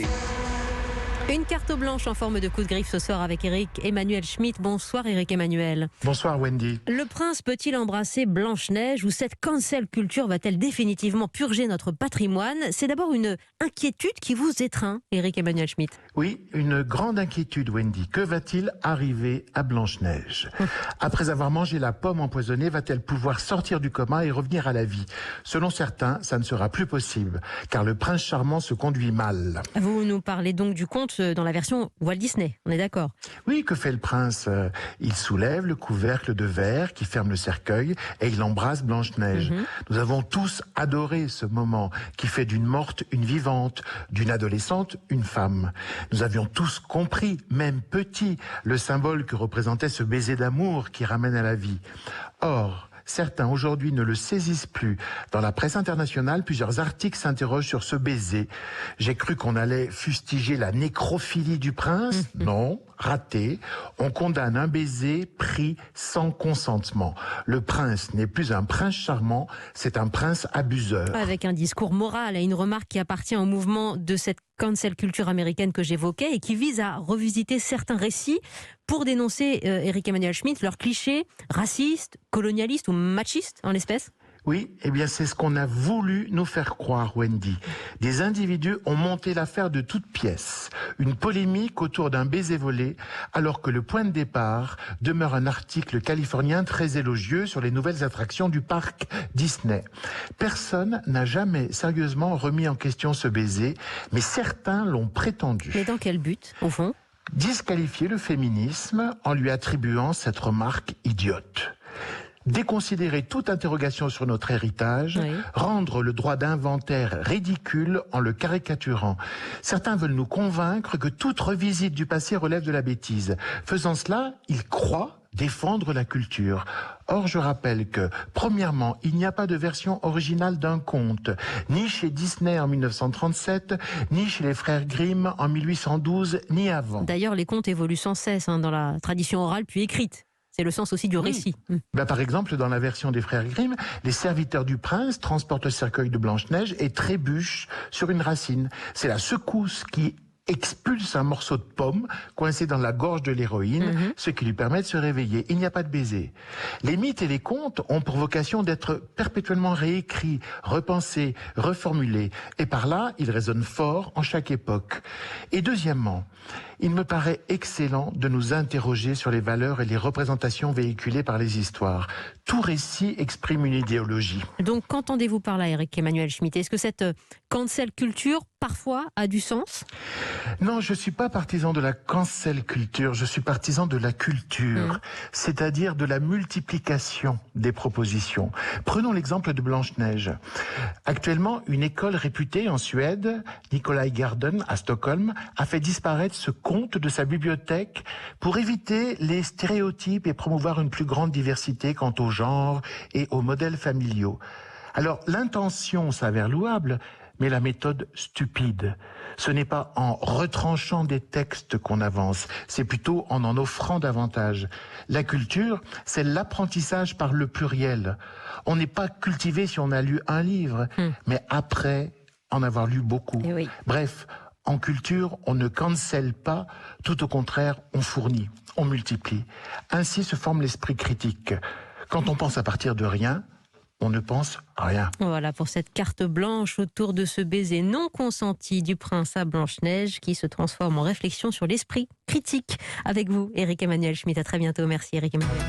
l'actualité. Une carte blanche en forme de coup de griffe ce soir avec Éric Emmanuel Schmitt. Bonsoir Éric Emmanuel. Bonsoir Wendy. Le prince peut-il embrasser Blanche-Neige ou cette cancel culture va-t-elle définitivement purger notre patrimoine? C'est d'abord une inquiétude qui vous étreint, Éric Emmanuel Schmitt. Oui, une grande inquiétude Wendy. Que va-t-il arriver à Blanche-Neige? Après avoir mangé la pomme empoisonnée, va-t-elle pouvoir sortir du coma et revenir à la vie? Selon certains, ça ne sera plus possible, car le prince charmant se conduit mal. Vous nous parlez donc du conte dans la version Walt Disney, on est d'accord? Oui, que fait le prince? Il soulève le couvercle de verre qui ferme le cercueil et il embrasse Blanche-Neige. Nous avons tous adoré ce moment qui fait d'une morte une vivante, d'une adolescente une femme. Nous avions tous compris, même petit, le symbole que représentait ce baiser d'amour qui ramène à la vie. Or, certains aujourd'hui ne le saisissent plus. Dans la presse internationale, plusieurs articles s'interrogent sur ce baiser. J'ai cru qu'on allait fustiger la nécrophilie du prince. Non, raté. On condamne un baiser pris sans consentement. Le prince n'est plus un prince charmant, c'est un prince abuseur. Avec un discours moral et une remarque qui appartient au mouvement de cette cancel culture américaine que j'évoquais et qui vise à revisiter certains récits pour dénoncer, Éric Emmanuel Schmitt, leurs clichés racistes, colonialistes ou machistes en l'espèce. Oui, eh bien c'est ce qu'on a voulu nous faire croire, Wendy. Des individus ont monté l'affaire de toutes pièces. Une polémique autour d'un baiser volé, alors que le point de départ demeure un article californien très élogieux sur les nouvelles attractions du parc Disney. Personne n'a jamais sérieusement remis en question ce baiser, mais certains l'ont prétendu. Mais dans quel but, au fond? Disqualifier le féminisme en lui attribuant cette remarque idiote. Déconsidérer toute interrogation sur notre héritage, Oui. rendre le droit d'inventaire ridicule en le caricaturant. Certains veulent nous convaincre que toute revisite du passé relève de la bêtise. Faisant cela, ils croient défendre la culture. Or, je rappelle que, premièrement, il n'y a pas de version originale d'un conte, ni chez Disney en 1937, ni chez les frères Grimm en 1812, ni avant. D'ailleurs, les contes évoluent sans cesse dans la tradition orale puis écrite. C'est le sens aussi du récit. Par exemple, dans la version des frères Grimm, les serviteurs du prince transportent le cercueil de Blanche-Neige et trébuchent sur une racine. C'est la secousse qui expulse un morceau de pomme coincé dans la gorge de l'héroïne, ce qui lui permet de se réveiller. Il n'y a pas de baiser. Les mythes et les contes ont pour vocation d'être perpétuellement réécrits, repensés, reformulés. Et par là, ils résonnent fort en chaque époque. Et deuxièmement, il me paraît excellent de nous interroger sur les valeurs et les représentations véhiculées par les histoires. Tout récit exprime une idéologie. Donc, qu'entendez-vous par là, Éric Emmanuel Schmitt? Est-ce que cette cancel culture, parfois, a du sens? Non, je suis pas partisan de la cancel culture, je suis partisan de la culture, c'est-à-dire de la multiplication des propositions. Prenons l'exemple de Blanche-Neige. Actuellement, une école réputée en Suède, Nikolai Garden à Stockholm, a fait disparaître ce conte de sa bibliothèque pour éviter les stéréotypes et promouvoir une plus grande diversité quant au genre et aux modèles familiaux. Alors, l'intention s'avère louable, mais la méthode stupide. Ce n'est pas en retranchant des textes qu'on avance, c'est plutôt en offrant davantage. La culture, c'est l'apprentissage par le pluriel. On n'est pas cultivé si on a lu un livre, mais après en avoir lu beaucoup. Oui. Bref, en culture, on ne cancelle pas, tout au contraire, on fournit, on multiplie. Ainsi se forme l'esprit critique. Quand on pense à partir de rien, on ne pense rien. Voilà pour cette carte blanche autour de ce baiser non consenti du prince à Blanche-Neige qui se transforme en réflexion sur l'esprit critique. Avec vous, Éric Emmanuel Schmitt. À très bientôt. Merci, Éric Emmanuel.